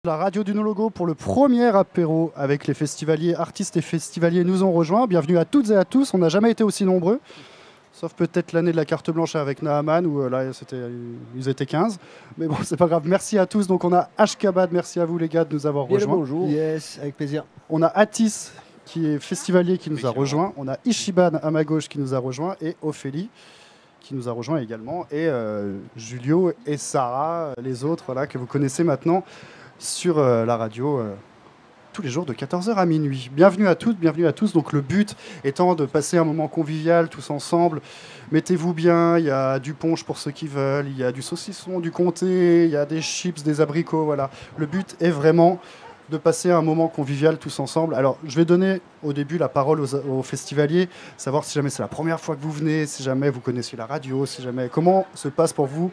La radio du No-Logo pour le premier apéro avec les festivaliers, artistes et festivaliers nous ont rejoints. Bienvenue à toutes et à tous, on n'a jamais été aussi nombreux, sauf peut-être l'année de la carte blanche avec Nahaman où là ils étaient 15. Mais bon, c'est pas grave, merci à tous. Donc on a Ashkabad, merci à vous les gars de nous avoir rejoints. Bonjour. Yes, avec plaisir. On a Atis qui est festivalier qui nous a rejoint. On a Ishiban à ma gauche qui nous a rejoint et Ophélie qui nous a rejoint également. Et Julio et Sarah, les autres voilà, que vous connaissez maintenant sur la radio tous les jours de 14h à minuit. Bienvenue à toutes, bienvenue à tous. Donc le but étant de passer un moment convivial tous ensemble. Mettez-vous bien, il y a du punch pour ceux qui veulent, il y a du saucisson, du comté, il y a des chips, des abricots, voilà. Le but est vraiment de passer un moment convivial tous ensemble. Alors, je vais donner au début la parole aux festivaliers, savoir si jamais c'est la première fois que vous venez, si jamais vous connaissez la radio, si jamais... Comment se passe pour vous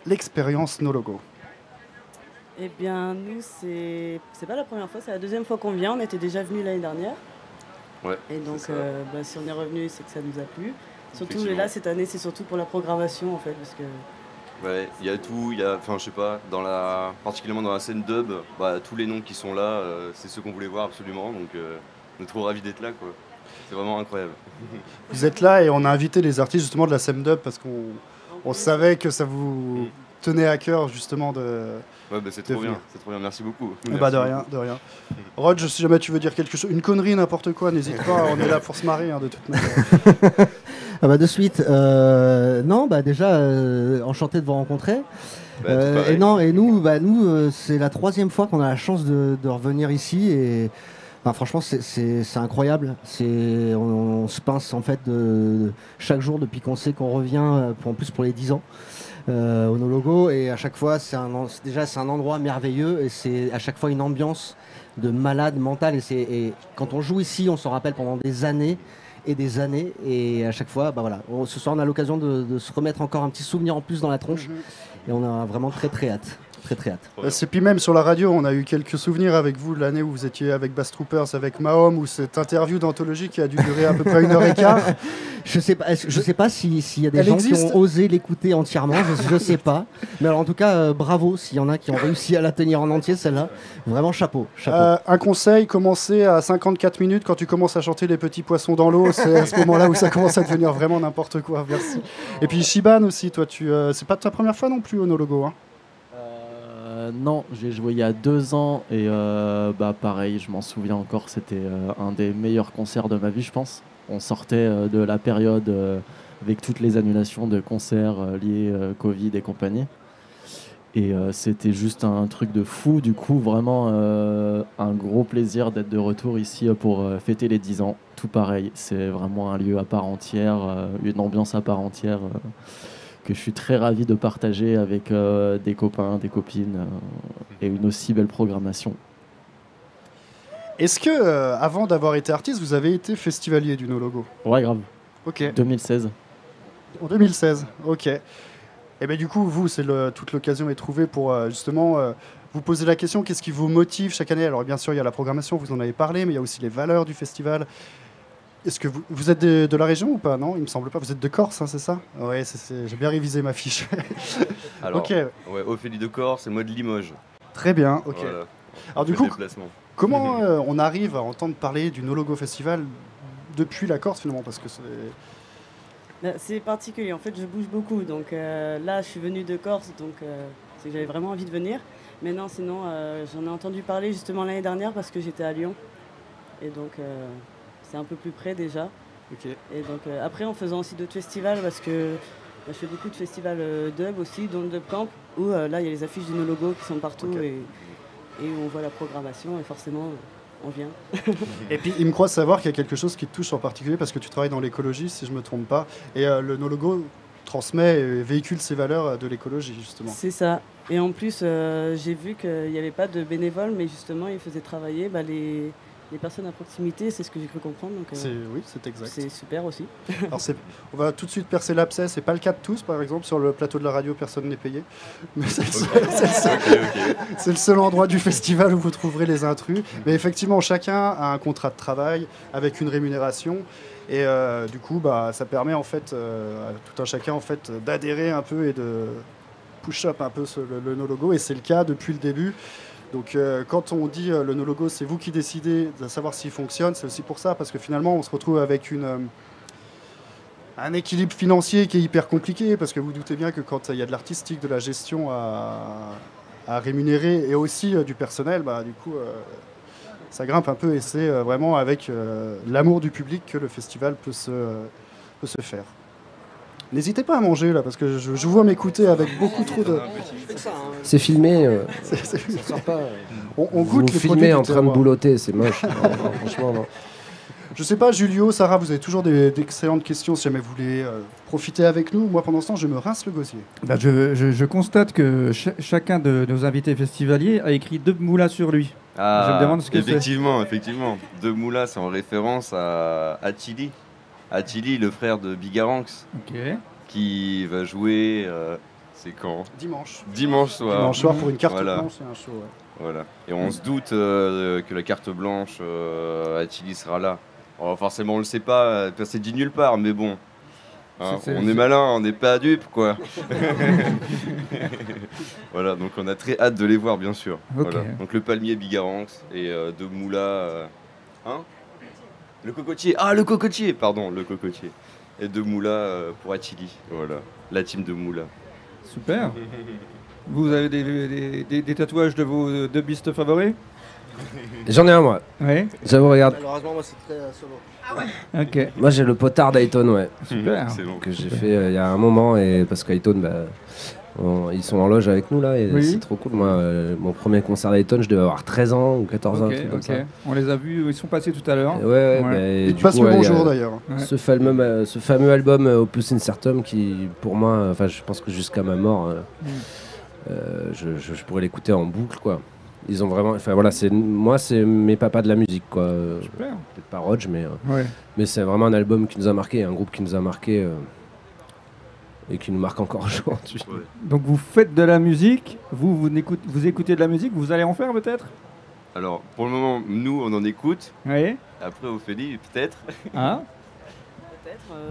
l'expérience No-Logo ? Eh bien, nous, c'est pas la première fois, c'est la deuxième fois qu'on vient. On était déjà venus l'année dernière. Ouais, et donc, si on est revenu, c'est que ça nous a plu. Surtout, là, cette année, c'est surtout pour la programmation, en fait, parce que... Ouais, il y a tout, enfin je sais pas, particulièrement dans la scène dub, tous les noms qui sont là, c'est ceux qu'on voulait voir absolument, donc on est trop ravis d'être là, quoi. C'est vraiment incroyable. Vous êtes là et on a invité les artistes justement de la scène dub parce qu'on savait que ça vous tenait à cœur justement de... Ouais, c'est trop bien, merci beaucoup. De rien, de rien. Rod, si jamais tu veux dire quelque chose, une connerie, n'importe quoi, n'hésite pas, on est là pour se marrer de toute manière. De suite, non, déjà, enchanté de vous rencontrer. Et nous, c'est la troisième fois qu'on a la chance de revenir ici et franchement, c'est incroyable. On se pince en fait chaque jour depuis qu'on sait qu'on revient, en plus pour les 10 ans. Au No-Logo et à chaque fois c'est un endroit merveilleux et c'est à chaque fois une ambiance de malade mental et quand on joue ici on s'en rappelle pendant des années et à chaque fois ce soir on a l'occasion de se remettre encore un petit souvenir en plus dans la tronche et on a vraiment très hâte. Très hâte. C'est puis même sur la radio, on a eu quelques souvenirs avec vous l'année où vous étiez avec Bass Troopers, avec Mahom, ou cette interview d'anthologie qui a dû durer à peu près 1h15. Je sais pas s'il y a des gens qui ont osé l'écouter entièrement, je sais pas. Mais alors en tout cas, bravo s'il y en a qui ont réussi à la tenir en entier celle-là. Vraiment chapeau. Un conseil, commencer à 54 minutes quand tu commences à chanter les petits poissons dans l'eau, c'est à ce moment-là où ça commence à devenir vraiment n'importe quoi. Merci. Et puis Shiban aussi, toi, c'est pas ta première fois non plus au No-Logo, hein? Non, j'ai joué il y a 2 ans et pareil, je m'en souviens encore, c'était un des meilleurs concerts de ma vie, je pense. On sortait de la période avec toutes les annulations de concerts liés Covid et compagnie. Et c'était juste un truc de fou, du coup, vraiment un gros plaisir d'être de retour ici pour fêter les 10 ans. Tout pareil, c'est vraiment un lieu à part entière, une ambiance à part entière. Que je suis très ravi de partager avec des copains, des copines et une aussi belle programmation. Est-ce que, avant d'avoir été artiste, vous avez été festivalier du No-Logo ? Ouais, grave. Ok. 2016. En 2016, ok. Et bien du coup, vous, toute l'occasion est trouvée pour justement vous poser la question, qu'est-ce qui vous motive chaque année ? Alors bien sûr, il y a la programmation, vous en avez parlé, mais il y a aussi les valeurs du festival. Est-ce que vous êtes de la région ou pas ? Non, il me semble pas. Vous êtes de Corse, hein, c'est ça ? Oui, j'ai bien révisé ma fiche. Alors, okay. Ouais, Ophélie de Corse et moi de Limoges. Très bien, ok. Voilà. Alors du coup, comment on arrive à entendre parler du No-Logo Festival depuis la Corse finalement ? Parce que c'est particulier. En fait, je bouge beaucoup. Donc là, je suis venue de Corse, donc c'est que j'avais vraiment envie de venir. Mais non, sinon, j'en ai entendu parler justement l'année dernière parce que j'étais à Lyon. Et donc... c'est un peu plus près déjà. Okay. Et donc après en faisant aussi d'autres festivals parce que je fais beaucoup de festivals dub aussi, dont le Dub Camp où là il y a les affiches du No-Logo qui sont partout et on voit la programmation et forcément on vient. Et puis il me croit savoir qu'il y a quelque chose qui te touche en particulier parce que tu travailles dans l'écologie si je me trompe pas et le No-Logo transmet et véhicule ces valeurs de l'écologie justement. C'est ça. Et en plus j'ai vu qu'il n'y avait pas de bénévoles mais justement ils faisaient travailler les personnes à proximité, c'est ce que j'ai cru comprendre. Donc, oui, c'est exact. C'est super aussi. Alors on va tout de suite percer l'abcès. C'est pas le cas de tous, par exemple, sur le plateau de la radio, personne n'est payé. Mais c'est le seul endroit du festival où vous trouverez les intrus. Mais effectivement, chacun a un contrat de travail avec une rémunération. Et du coup, ça permet en fait à tout un chacun en fait d'adhérer un peu et de push up un peu le No-Logo. Et c'est le cas depuis le début. Donc quand on dit le no logo, c'est vous qui décidez de savoir s'il fonctionne, c'est aussi pour ça, parce que finalement on se retrouve avec un équilibre financier qui est hyper compliqué, parce que vous doutez bien que quand il y a de l'artistique, de la gestion à rémunérer et aussi du personnel, du coup ça grimpe un peu, et c'est vraiment avec l'amour du public que le festival peut se faire. N'hésitez pas à manger là, parce que je vous vois m'écouter avec beaucoup trop de... C'est filmé. Ça sort pas. On goûte vous les produits filmez en du train de terroir. boulotter, c'est moche. Non, franchement, non. Je sais pas, Julio, Sarah, vous avez toujours d'excellentes questions si jamais vous voulez profiter avec nous. Moi, pendant ce temps, je me rince le gosier. Je constate que chacun de nos invités festivaliers a écrit 2 moulas sur lui. Ah, je me demande ce que effectivement. 2 moulas, c'est en référence à Attili. Attili, le frère de Bigaranx, qui va jouer, c'est quand ? Dimanche soir. Dimanche soir pour une carte blanche et un show. Ouais. Voilà. Et on se doute que la carte blanche, Attili sera là. Alors, forcément, on le sait pas, c'est dit nulle part, mais bon. Hein, on est malin, on n'est pas dupe, quoi. Voilà, donc on a très hâte de les voir, bien sûr. Okay. Voilà. Donc le palmier Bigaranx et 2 moulas. Le cocotier. Ah, le cocotier. Pardon, le cocotier. Et 2 moulas pour Attili. Voilà, la team de moulas. Super. Vous avez des tatouages de vos 2 bistes favoris ? J'en ai un, moi. Oui. J'avoue, regarde. Malheureusement, moi, c'est très solo. Ah ouais. Ok. Moi, j'ai le potard d'Ayton, ouais. Super. Que j'ai fait il y a un moment, et parce qu'Ayton, ils sont en loge avec nous là, et c'est trop cool. Moi, mon premier concert d'Ayton, je devais avoir 13 ans ou 14 ans, un truc comme ça. On les a vus, ils sont passés tout à l'heure. Ils passent le bonjour d'ailleurs. Ce fameux album Opus Incertum qui, pour moi, je pense que jusqu'à ma mort, je pourrais l'écouter en boucle, quoi. Ils ont vraiment, c'est mes papas de la musique, quoi. Super. Peut-être pas Rodge, mais c'est vraiment un album qui nous a marqué, un groupe qui nous a marqué. Et qui nous marque encore aujourd'hui. Ouais. Donc vous faites de la musique, vous écoutez de la musique, vous allez en faire peut-être ? Alors, pour le moment, nous, on en écoute. Oui. Après, Ophélie, peut-être. Ah.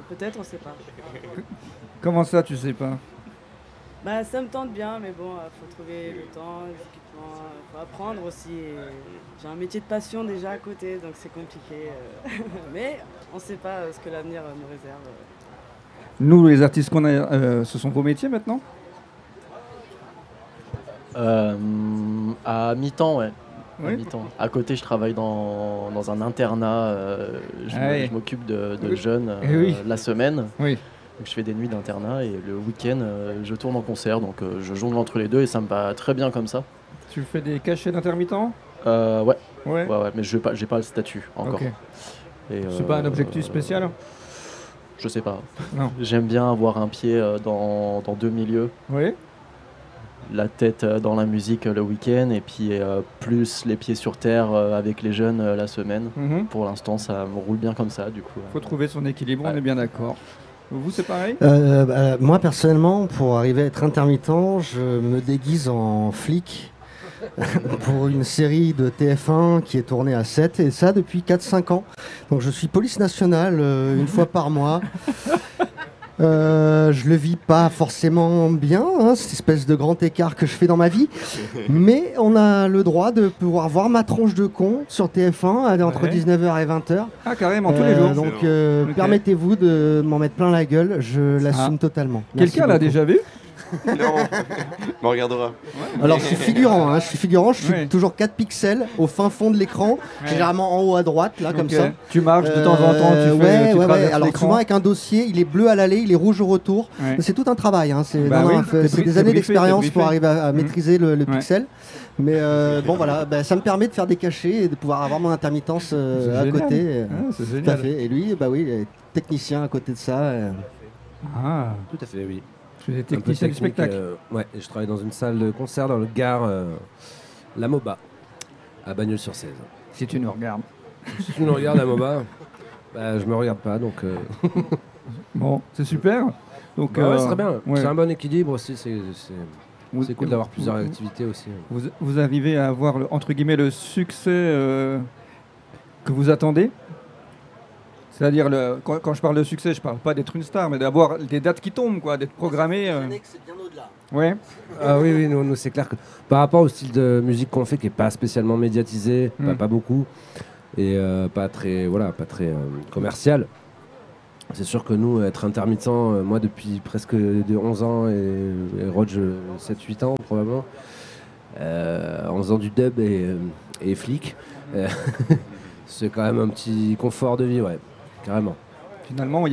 Peut-être, on sait pas. Comment ça, tu sais pas ? Ça me tente bien, mais bon, faut trouver le temps, les équipements, faut apprendre aussi. J'ai un métier de passion déjà à côté, donc c'est compliqué. Mais on sait pas ce que l'avenir nous réserve. Nous, les artistes qu'on a, ce sont vos métiers maintenant ? À mi-temps, ouais. Oui. À mi-temps. À côté, je travaille dans un internat. Je m'occupe de jeunes la semaine. Oui. Donc, je fais des nuits d'internat et le week-end, je tourne en concert. Donc je jongle entre les deux et ça me va très bien comme ça. Tu fais des cachets d'intermittent ? Ouais, Ouais, mais j'ai pas le statut encore. Okay. Et, c'est pas un objectif spécial ? Je sais pas. Non. J'aime bien avoir un pied dans 2 milieux. Oui. La tête dans la musique le week-end et puis plus les pieds sur terre avec les jeunes la semaine. Pour l'instant, ça me roule bien comme ça, du coup. Faut trouver son équilibre, on est bien d'accord. Vous, c'est pareil ? Moi, personnellement, pour arriver à être intermittent, je me déguise en flic pour une série de TF1 qui est tournée à 7, et ça depuis 4-5 ans. Donc je suis police nationale une fois par mois. Je le vis pas forcément bien, cette espèce de grand écart que je fais dans ma vie, mais on a le droit de pouvoir voir ma tronche de con sur TF1 entre 19h et 20h. Ah, carrément, tous les jours. Donc permettez-vous de m'en mettre plein la gueule, je l'assume totalement. Quelqu'un l'a déjà vu ? Non, on regardera. Alors je suis figurant, je suis toujours 4 pixels au fin fond de l'écran, généralement en haut à droite, là comme ça. Tu marches de temps en temps, tu traverses Alors l'écran. souvent avec un dossier, il est bleu à l'aller, il est rouge au retour. C'est tout un travail, c'est des années d'expérience pour arriver à maîtriser le pixel. Mais ça me permet de faire des cachets et de pouvoir avoir mon intermittence à côté. C'est génial. Tout à fait. Et lui, il est technicien à côté de ça. Tout à fait, oui. Je suis technicien du spectacle. Je travaille dans une salle de concert dans le Gard, la MOBA, à Bagnols-sur-Cèze. Si tu nous regardes. Si tu nous regardes, la MOBA, je me regarde pas, donc... Bon, c'est super. Donc, c'est très bien. C'est un bon équilibre aussi, c'est cool d'avoir plusieurs activités aussi. Vous arrivez à avoir, entre guillemets, le succès que vous attendez ? C'est-à-dire, quand je parle de succès, je parle pas d'être une star, mais d'avoir des dates qui tombent, quoi, d'être programmé. C'est bien au-delà. Ouais. Ah oui, nous c'est clair que par rapport au style de musique qu'on fait, qui est pas spécialement médiatisé, pas beaucoup, et pas très commercial. C'est sûr que nous, être intermittent, moi depuis presque 11 ans et Rodge 7-8 ans probablement, en faisant du dub et flic, c'est quand même un petit confort de vie, ouais, carrément. Finalement,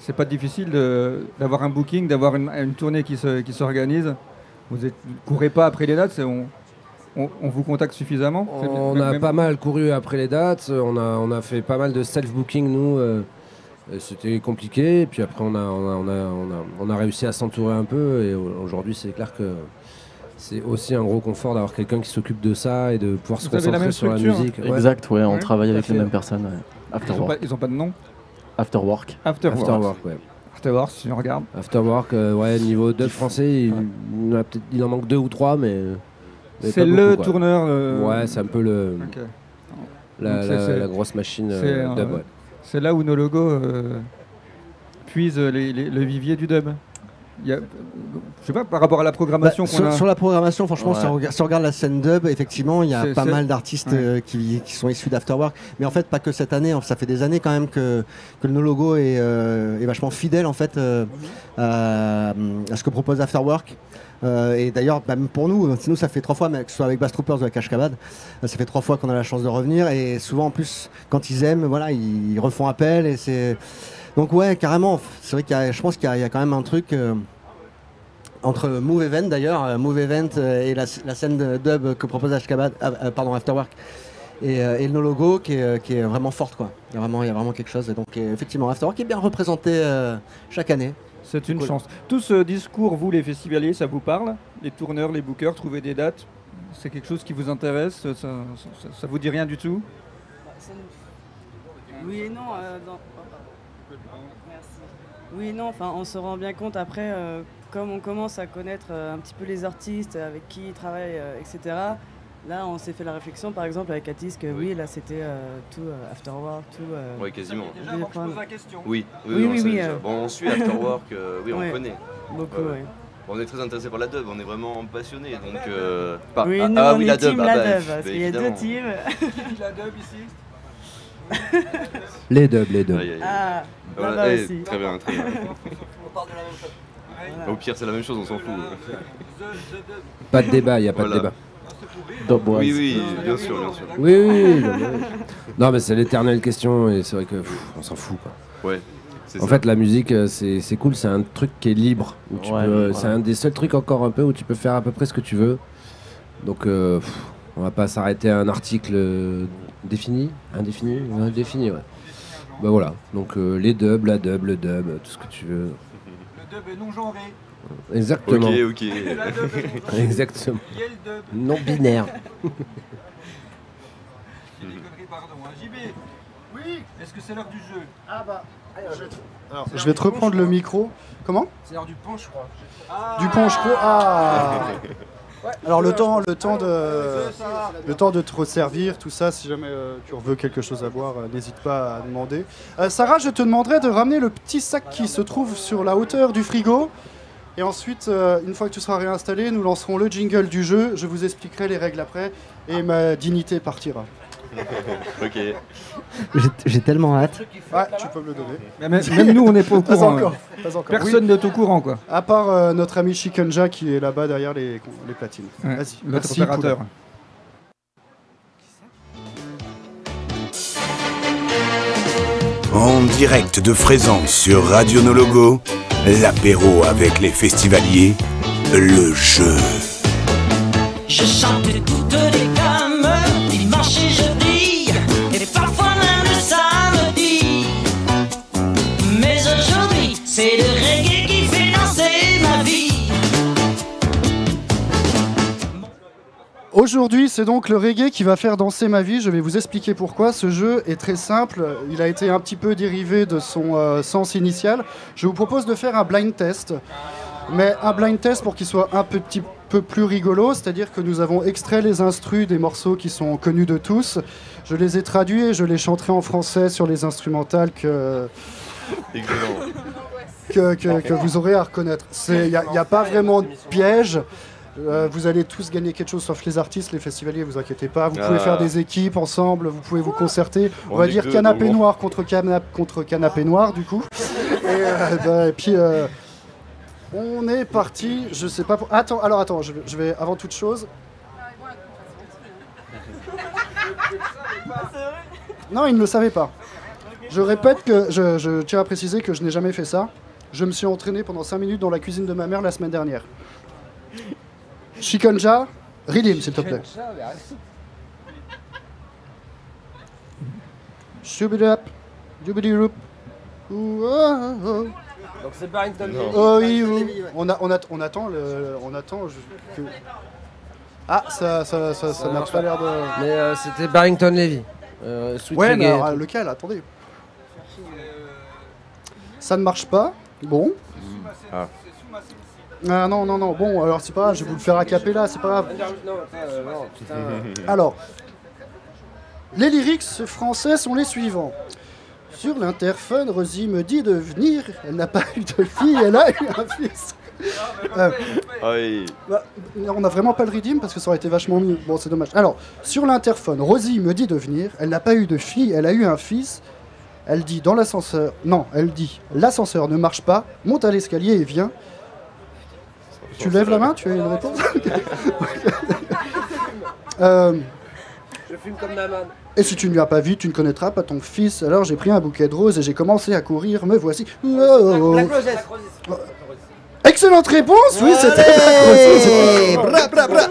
c'est pas difficile d'avoir un booking, d'avoir une tournée qui s'organise. Vous ne courez pas après les dates, on vous contacte suffisamment. On a pas mal couru après les dates, on a fait pas mal de self-booking, nous. C'était compliqué, et puis après on a réussi à s'entourer un peu, et aujourd'hui c'est clair que c'est aussi un gros confort d'avoir quelqu'un qui s'occupe de ça et de pouvoir se concentrer sur la musique. Ouais. Exact, ouais, on travaille avec les mêmes personnes. Ouais. Ils ont pas de nom. Afterwork. Afterwork, ouais. Afterwork, si on regarde. Afterwork, ouais, niveau dub français, il en manque 2 ou 3, mais c'est le tourneur. Ouais, c'est un peu la grosse machine dub, ouais. C'est là où nos logos puisent le vivier du dub. Je sais pas, par rapport à la programmation qu'on a... Sur la programmation, franchement, si on regarde la scène dub, effectivement, il y a pas mal d'artistes qui sont issus d'Afterwork. Mais en fait, pas que cette année, ça fait des années quand même que nos logos est vachement fidèle en fait, à ce que propose Afterwork. Et d'ailleurs, même pour nous, ça fait 3 fois, que ce soit avec Bass Troopers ou avec Ashkabad, ça fait 3 fois qu'on a la chance de revenir. Et souvent, en plus, quand ils aiment, voilà, ils refont appel. Et c'est... Donc ouais, carrément, c'est vrai je pense qu'il y a quand même un truc entre Move Event d'ailleurs, Move Event et la scène de dub que propose Afterwork et nos logos qui est vraiment forte, quoi. Il y a vraiment quelque chose. Et donc effectivement, Afterwork est bien représenté chaque année. C'est une chance. Tout ce discours, vous les festivaliers, ça vous parle? Les tourneurs, les bookers, trouver des dates, c'est quelque chose qui vous intéresse? Ça vous dit rien du tout? Oui et non. Merci. Oui et non, enfin, on se rend bien compte après, comme on commence à connaître un petit peu les artistes, avec qui ils travaillent, etc. Là, on s'est fait la réflexion, par exemple, avec Atis, que oui, là, c'était tout Afterwork, tout... Oui, quasiment. Déjà, avant que je pose la question. Oui. Bon, on suit Afterwork, oui, on connaît. Beaucoup, oui. On est très intéressé par la dub, on est vraiment passionnés. Donc, oui, nous, on est team la dub, parce qu'il y a 2 teams. La dub ici. Les dubs. Ah, voilà, aussi. Très bien. On parle de la même chose. Voilà. Au pire, c'est la même chose, on s'en fout. Pas de débat, il n'y a pas de débat. Oui, bien sûr. Oui. Non, mais c'est l'éternelle question, et c'est vrai que on s'en fout, quoi. Ouais. En fait, la musique, c'est cool, c'est un truc qui est libre. C'est un des seuls trucs encore un peu où tu peux faire à peu près ce que tu veux. Donc, on va pas s'arrêter à un article défini, indéfini, défini, ouais. Bah voilà, donc les dubs, la dub, le dub, tout ce que tu veux. Le dub est non genré. Exactement. Ok. La dub est non genré. Exactement. Il y a le dub. Non binaire. J'ai des conneries, pardon. JB, oui, est-ce que c'est l'heure du jeu? Ah bah, alors, je vais te reprendre le micro. Comment? C'est l'heure du punch, je crois. Du punch, je crois. Ah. Alors le temps de te resservir, tout ça, si jamais tu veux quelque chose à boire, n'hésite pas à demander. Sarah, je te demanderai de ramener le petit sac qui se trouve sur la hauteur du frigo. Et ensuite, une fois que tu seras réinstallé, nous lancerons le jingle du jeu. Je vous expliquerai les règles après et ma dignité partira. Ok. J'ai tellement hâte. Ouais, tu peux me le donner. Même nous, on n'est pas au courant. Pas encore. Personne n'est au courant, quoi. À part notre ami Chikenja qui est là-bas derrière les platines. Ouais, vas-y. notre opérateur. En direct de Frézan sur Radio No Logo, l'apéro avec les festivaliers, le jeu. Je chante toutes les gammes, dimanche et jeudi, et parfois même le samedi. Mais aujourd'hui, c'est le reggae qui fait danser ma vie. Aujourd'hui, c'est donc le reggae qui va faire danser ma vie. Je vais vous expliquer pourquoi. Ce jeu est très simple. Il a été un petit peu dérivé de son sens initial. Je vous propose de faire un blind test. Mais un blind test pour qu'il soit un petit peu plus rigolo, c'est-à-dire que nous avons extrait les instrus des morceaux qui sont connus de tous. Je les ai traduits et je les chanterai en français sur les instrumentales que vous aurez à reconnaître. Il n'y a pas vraiment de piège. Vous allez tous gagner quelque chose, sauf les artistes, les festivaliers, vous inquiétez pas. Vous pouvez faire des équipes ensemble, vous pouvez vous concerter. On va dire canapé noir contre canapé noir, du coup. Et puis, on est parti. Je sais pas. Attends, je vais avant toute chose. Non, il ne le savait pas. Je répète que je tiens à préciser que je n'ai jamais fait ça. Je me suis entraîné pendant 5 minutes dans la cuisine de ma mère la semaine dernière. Shikonja, Riddim, s'il te plaît. Shubidap, dubidirup. Donc c'est Barrington Levy. Oh oui, oui. On attend que... Ah, ça n'a pas l'air de... Mais c'était Barrington Levy. Ouais, mais alors, lequel? Attendez. Ça ne marche pas. Bon. Ah non, bon, alors c'est pas grave, je vais vous le faire a cappella, c'est pas grave. Alors, les lyrics français sont les suivants. Sur l'interphone, Rosie me dit de venir, elle n'a pas eu de fille, elle a eu un fils. On n'a vraiment pas le riddim parce que ça aurait été vachement mieux. Bon, c'est dommage. Alors, sur l'interphone, Rosie me dit de venir, elle n'a pas eu de fille, elle a eu un fils. Elle dit dans l'ascenseur, non, elle dit l'ascenseur ne marche pas, monte à l'escalier et viens. Tu lèves la main, tu as une réponse? Je fume comme Naman. Et si tu ne lui as pas vu, tu ne connaîtras pas ton fils. Alors j'ai pris un bouquet de roses et j'ai commencé à courir. Me voici. Excellente réponse. Oui, c'était Black Roses.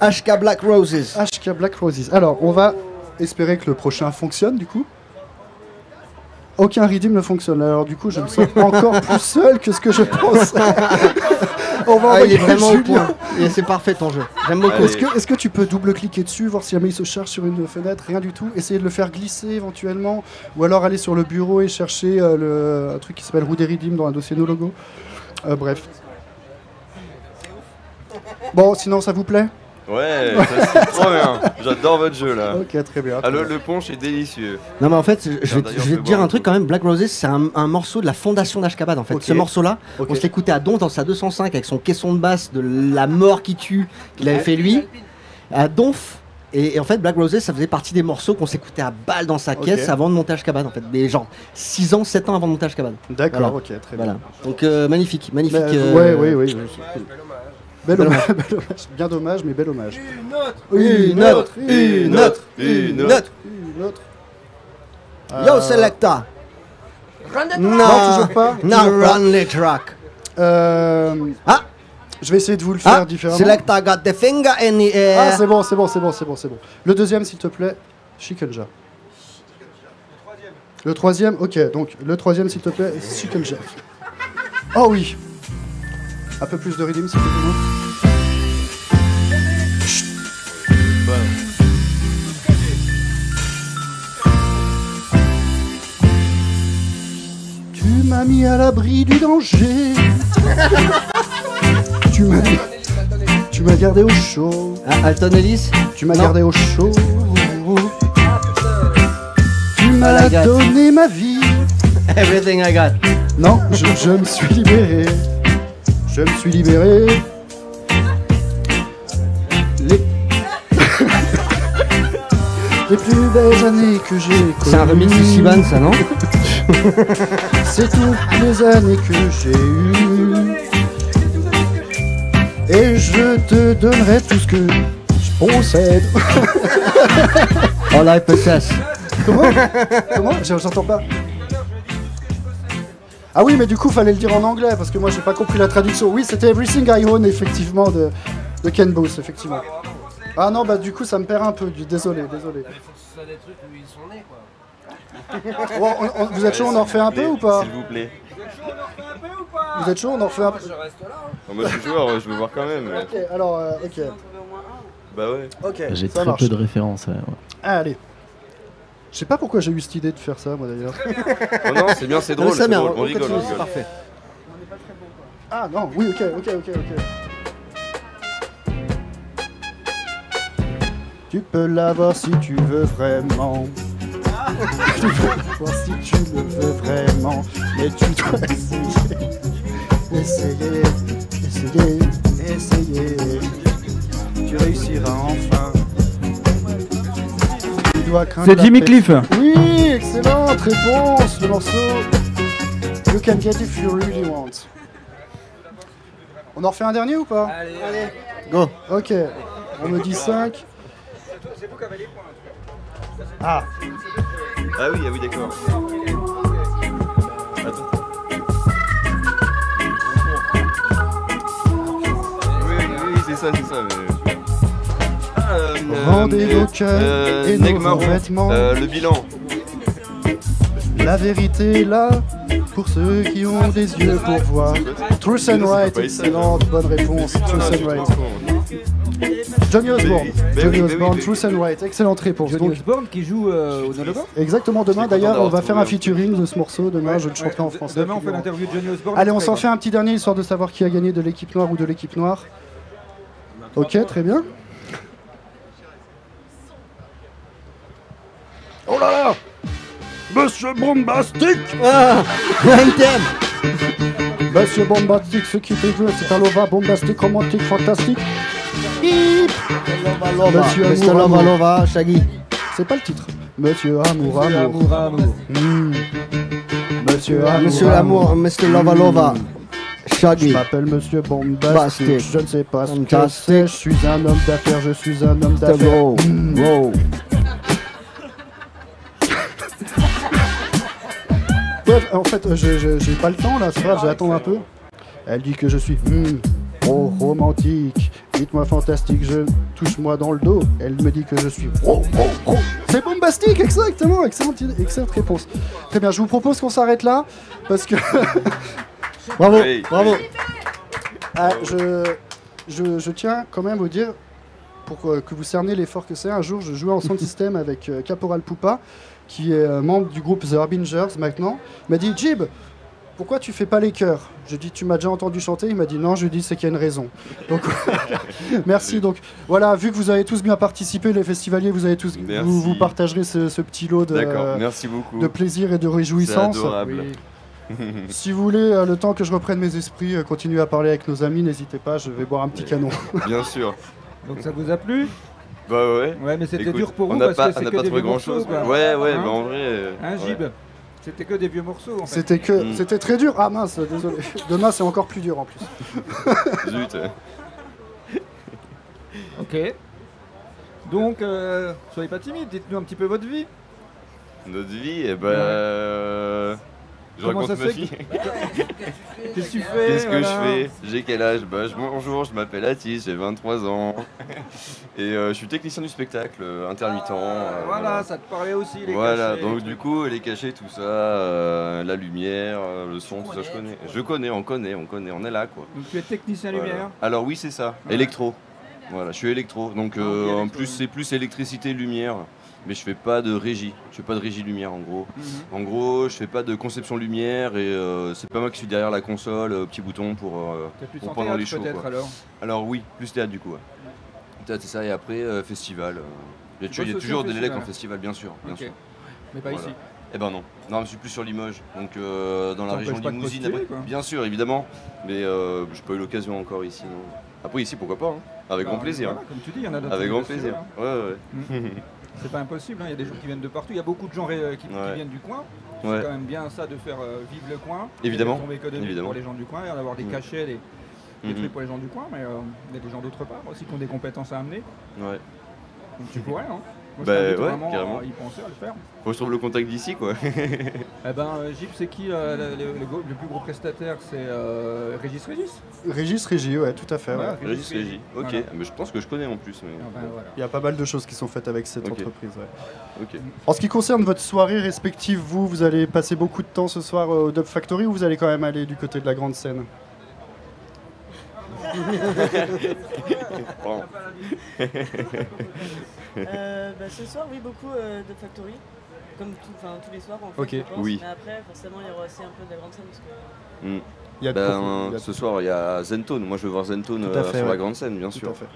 HK Black Roses. HK Black Roses. Alors, on va espérer que le prochain fonctionne, du coup. Aucun riddim ne fonctionne. Alors, du coup, je me sens encore plus seul que ce que je pensais. On va il est vraiment au point. Et c'est parfait ton jeu. J'aime beaucoup. Est-ce que tu peux double-cliquer dessus, voir si jamais il se charge sur une fenêtre? Rien du tout. Essayer de le faire glisser éventuellement. Ou alors aller sur le bureau et chercher un truc qui s'appelle Roue des Riddim dans un dossier No Logo. Bref. Bon, sinon, ça vous plaît? Ouais, c'est trop bien. J'adore votre jeu là. Ok, très bien. Ah, le punch est délicieux. Non, mais en fait, je vais te dire un truc quand même. Black Roses, c'est un morceau de la fondation d'Ashkaban en fait. Okay. Ce morceau-là, on se l'écoutait à Donf dans sa 205 avec son caisson de basse de La mort qui tue qu'il avait fait lui à Donf. Et en fait, Black Roses, ça faisait partie des morceaux qu'on s'écoutait à balle dans sa caisse avant de monter Ashkaban en fait. Mais genre 6 ans, 7 ans avant de monter Ashkaban. D'accord, voilà. Ok, très bien. Donc magnifique. Oui. Bel hommage, bien dommage, mais bel hommage. Une autre. Yo, Selecta. Non, toujours pas. Run the track. Je vais essayer de vous le faire différemment. Selecta got the finger in the air. Ah, c'est bon. Le deuxième, s'il te plaît, Shikonja. Le troisième, ok. Donc, le troisième, s'il te plaît, Shikonja. Oh oui. Un peu plus de riddim, s'il te plaît. Tu m'as mis à l'abri du danger. Tu m'as gardé au chaud. Alton Ellis. Tu m'as gardé au chaud. Tu m'as donné ma vie. Everything I got. Non, je me suis libéré. Je me suis libéré. Les plus belles années que j'ai connues. C'est un remix de Shiban, ça, non? C'est toutes les années que j'ai eues. Et je te donnerai tout ce que je possède. All I possess. Comment? J'entends pas. Ah oui, mais du coup, fallait le dire en anglais, parce que moi, j'ai pas compris la traduction. Oui, c'était Everything I Own, effectivement, de Ken Boss, effectivement. Ah non, bah du coup, ça me perd un peu. Désolé. Il faut que ce soit des trucs où ils sont nés, quoi. Vous êtes chaud, on en refait un peu ou pas? S'il vous plaît. Vous êtes chaud, on en refait un peu? Je reste là. Moi, je suis joueur, je veux voir quand même. Ok, alors, ok. Bah ouais. Ok, j'ai ça très marche. peu de références. Ouais. Allez. Je sais pas pourquoi j'ai eu cette idée de faire ça, moi d'ailleurs. Oh non, c'est bien, c'est drôle. Ça, c'est drôle. on On rigole, continue, on rigole. parfait. Ah non, oui, ok. Tu peux l'avoir si tu veux vraiment. Tu peux l'avoir si tu le veux vraiment. Mais tu dois essayer. Essayer. Tu réussiras enfin. C'est Jimmy Cliff. Oui, excellente réponse. Le morceau You Can Get If You Really Want. On en refait un dernier ou pas? Allez. Go. Ok, on me dit 5. C'est vous qui avez les points. Ah oui, d'accord. Attends. Oui, c'est ça, mais... Rendez vos cœurs et nos vêtements. Le bilan. La vérité est là pour ceux qui ont des yeux pour voir. Truth and Right, excellente, bonne réponse. Truth and Right. Johnny Osborne, Truth and Right, excellente réponse. Johnny Osborne qui joue au Noloban. Exactement, demain d'ailleurs on va faire un featuring de ce morceau, demain je le chanterai en français. Demain on fait l'interview de Johnny Osborne. Allez, on s'en fait un petit dernier histoire de savoir qui a gagné de l'équipe noire ou de l'équipe noire. Ok, très bien. Oh là là, Monsieur Bombastic. Monsieur Bombastic, ce qui fait jouer, c'est un lova bombastique, romantique, fantastique. Monsieur Amour, Lova, Shaggy. c'est pas le titre. Monsieur Amour. Monsieur Amour, Mr. Lova. Shaggy. Je m'appelle Monsieur Bombastic, Bastic. je ne sais pas ce que Fantastic. c'est, je suis un homme d'affaires, je suis un homme d'affaires. Wow. En fait, j'ai pas le temps là, c'est grave, je vais attendre un peu. Elle dit que je suis oh, romantique, dites-moi fantastique, touche-moi dans le dos. Elle me dit que je suis C'est bombastique, exactement, excellente réponse. Très bien, je vous propose qu'on s'arrête là, parce que... Bravo, Oui. bravo. Ah, je tiens quand même à vous dire, pour que vous cerniez l'effort que c'est, un jour je jouais en sound system avec Caporal Poupa, qui est membre du groupe The Harbingers maintenant. Il m'a dit, Jib, pourquoi tu fais pas les chœurs? Je dis, tu m'as déjà entendu chanter? Il m'a dit, non. Je lui dis, c'est qu'il y a une raison. Donc, merci. Donc voilà, vu que vous avez tous bien participé, les festivaliers, vous avez tous, vous partagerez ce petit lot Merci beaucoup. de plaisir et de réjouissance. C'est adorable. Si vous voulez, le temps que je reprenne mes esprits, continuer à parler avec nos amis, n'hésitez pas, je vais boire un petit canon. Bien sûr. Donc ça vous a plu? Bah ouais. Ouais, mais c'était Écoute, dur pour vous on parce n'a que c'est pas que des trouvé vieux grand chose. morceaux, quoi. Ouais, Hein mais en vrai. Hein, Gib? C'était que des vieux morceaux en fait. C'était très dur. Ah mince, désolé. Demain, c'est encore plus dur en plus. Zut. Ok. Donc, soyez pas timide, dites-nous un petit peu votre vie. Notre vie, eh ben. Je Comment raconte ça ma se fait vie. Qu'est-ce que tu fais? Qu'est-ce que je fais? J'ai quel âge? Bah, bonjour, je m'appelle Atis, j'ai 23 ans. Et je suis technicien du spectacle, intermittent. Voilà, ça te parlait aussi, les Voilà, cachets. donc du coup, les cachets, tout ça, la lumière, le son, tout ça, je connais. On connaît, on est là, quoi. Donc tu es technicien Voilà. lumière? Alors oui, c'est ça, électro. Voilà, je suis électro. Donc en plus, c'est plus électricité, lumière. Mais je fais pas de régie, lumière en gros. En gros, je fais pas de conception lumière et c'est pas moi qui suis derrière la console, petit bouton pour pendant les shows. Quoi. Alors oui, plus théâtre du coup. Ouais. Théâtre c'est ça et après festival. Il y a toujours des délais en festival, bien sûr. Mais pas ici. Eh ben non, je suis plus sur Limoges, donc dans la région Limousine. Bien sûr, évidemment, mais j'ai pas eu l'occasion encore ici. Non. Après ici, pourquoi pas, hein. Avec grand plaisir. Voilà, comme tu dis, il y en a d'autres. Avec grand plaisir. Ouais. C'est pas impossible, hein. Il y a des gens qui viennent de partout, il y a beaucoup de gens qui viennent du coin. C'est quand même bien ça de faire vivre le coin. Évidemment. Tomber économique pour les gens du coin et d'avoir des cachets, des trucs pour les gens du coin, mais il y a des gens d'autre part aussi qui ont des compétences à amener. Ouais. Donc tu pourrais, hein. Moi, bah ouais, vraiment carrément. À y penser, à le faire. Faut que je trouve le contact d'ici, quoi. Eh ben, Gip, c'est qui le plus gros prestataire? C'est Régis Régis, ouais, tout à fait. Voilà, Ouais. Régis, ok. Voilà. Mais je pense que je connais en plus. Mais... Voilà. Il y a pas mal de choses qui sont faites avec cette entreprise. Ouais. Ok. En ce qui concerne votre soirée respective, vous allez passer beaucoup de temps ce soir au Dub Factory ou vous allez quand même aller du côté de la grande scène? Ce soir, oui, beaucoup de Factory, comme tous les soirs en fait, je pense. Oui. Mais après, forcément, il y aura aussi un peu de la grande scène parce que... Il y a ce soir, il y a Zentone. Moi, je veux voir Zentone sur la grande scène, bien sûr. Tout à fait.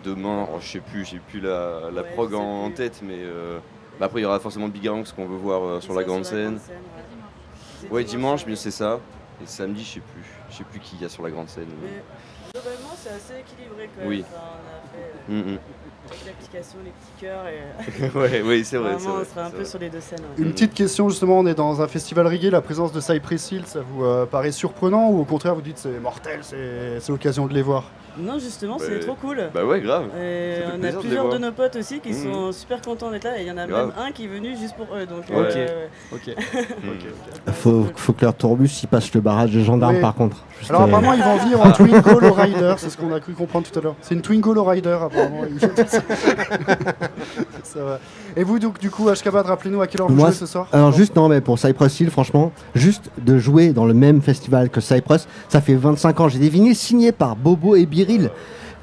demain, je sais plus, j'ai plus la prog en tête, mais après il y aura forcément Big Ranks qu'on veut voir sur la grande scène. Ouais, dimanche, mais c'est ça. Et samedi, je sais plus qui il y a sur la grande scène. Mais globalement, c'est assez équilibré quand même. Oui. Enfin, on a fait l'application, les petits cœurs et oui, c'est vrai. Vraiment, on sera un peu sur les deux scènes. Ouais. Une petite question justement, on est dans un festival reggae, la présence de Cypress Hill, ça vous paraît surprenant ou au contraire vous dites c'est mortel, c'est l'occasion de les voir? Non, justement, c'est trop cool. Bah ouais, grave. Et on a plusieurs de nos potes aussi qui sont super contents d'être là et il y en a même un qui est venu juste pour eux. Donc, ok. Faut que leur tourbus il passe le barrage de gendarmes par contre. Juste alors apparemment ils vont venir en Twingo Lowrider, c'est ce qu'on a cru comprendre tout à l'heure. C'est une Twingo Lowrider apparemment. Ça va. Et vous donc du coup Ashkabat, rappelez-nous à quelle heure vous jouez ce soir? Alors juste non mais pour Cypress Hill franchement, juste de jouer dans le même festival que Cypress, ça fait 25 ans. J'ai des vinyles signés par Bobo et Biril.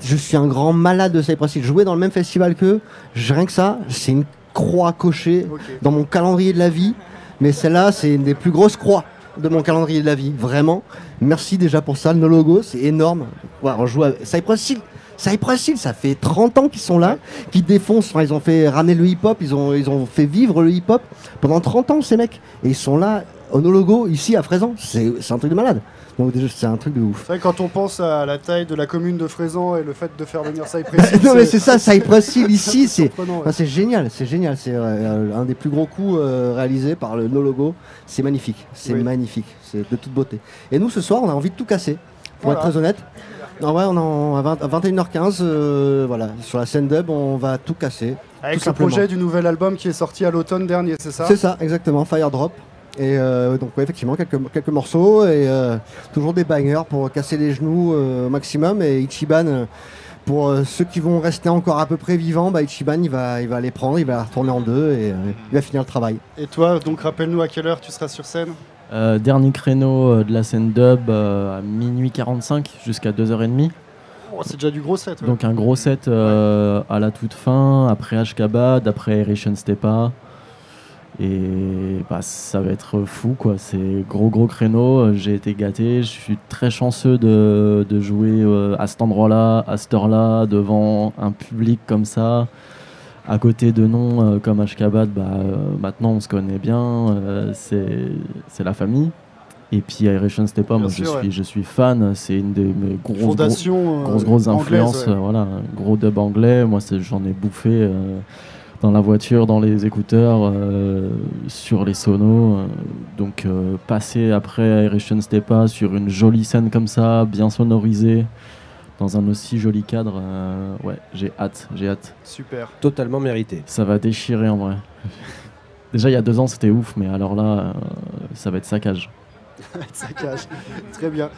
Je suis un grand malade de Cypress Hill. Jouer dans le même festival qu'eux, rien que ça, c'est une croix cochée dans mon calendrier de la vie. Mais celle-là, c'est une des plus grosses croix de mon calendrier de la vie. Vraiment. Merci déjà pour ça. Le logo, c'est énorme. Ouais, on joue à Cypress Hill. Cypress Hill, ça fait 30 ans qu'ils sont là, qu'ils défoncent. Enfin, ils ont fait ramener le hip-hop, ils ont fait vivre le hip-hop pendant 30 ans, ces mecs. Et ils sont là, au logo, ici, à Frézan. C'est un truc de malade. Donc déjà, c'est un truc de ouf. C'est vrai que quand on pense à la taille de la commune de Frézan et le fait de faire venir Cypress Hill... non mais c'est ça, Cypress Hill ici, c'est génial, c'est génial. C'est un des plus gros coups réalisés par le No Logo. C'est magnifique, magnifique, c'est de toute beauté. Et nous, ce soir, on a envie de tout casser, pour être très honnête. Non, ouais, on est à 21h15, voilà, sur la scène dub, on va tout casser. Avec tout le projet du nouvel album qui est sorti à l'automne dernier, c'est ça? C'est ça, exactement, Fire Drop. Et donc effectivement quelques morceaux et toujours des bangers pour casser les genoux au maximum. Et Ichiban, pour ceux qui vont rester encore à peu près vivants, Ichiban il va les prendre, il va la retourner en deux et il va finir le travail. Et toi, donc rappelle-nous à quelle heure tu seras sur scène? Dernier créneau de la scène dub à minuit 45 jusqu'à 2h30. Oh, c'est déjà du gros set. Ouais. Donc un gros set à la toute fin, après Ashkabat, après Aeration Stepa. Et ça va être fou quoi, c'est gros créneau, j'ai été gâté, je suis très chanceux de jouer à cet endroit-là, à cette heure-là, devant un public comme ça, à côté de noms comme Ashkabat, maintenant on se connaît bien, c'est la famille. Et puis Aeration Stepa, moi je suis fan, c'est une de mes grosses influences, voilà, gros dub anglais, moi j'en ai bouffé dans la voiture, dans les écouteurs, sur les sonos. Donc passer après Aeration Stepa sur une jolie scène comme ça, bien sonorisée, dans un aussi joli cadre, j'ai hâte. Super. Totalement mérité. Ça va déchirer en vrai. Déjà il y a 2 ans c'était ouf, mais alors là, ça va être saccage. Saccage, très bien.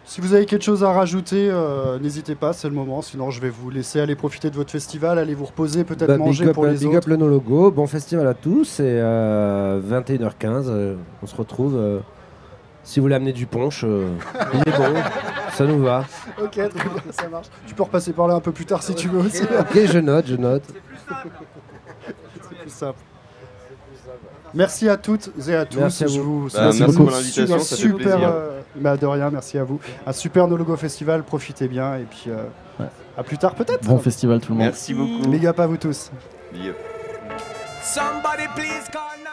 Si vous avez quelque chose à rajouter, n'hésitez pas, c'est le moment. Sinon, je vais vous laisser aller profiter de votre festival, aller vous reposer, peut-être manger pour les autres. Big up le No Logo. Bon festival à tous. Et 21h15, on se retrouve. Si vous voulez amener du punch, il est bon. Ça nous va. Ok, très bien, ça marche. Tu peux repasser par là un peu plus tard si tu veux aussi. Ok, je note. C'est plus simple. Merci à toutes et à tous. Merci à vous. Merci beaucoup pour l'invitation, ça fait plaisir. De rien, merci à vous. Un super No Logo Festival, profitez bien et puis à plus tard peut-être. Bon festival tout le monde. Merci beaucoup. Big up à vous tous. Big up. Somebody please call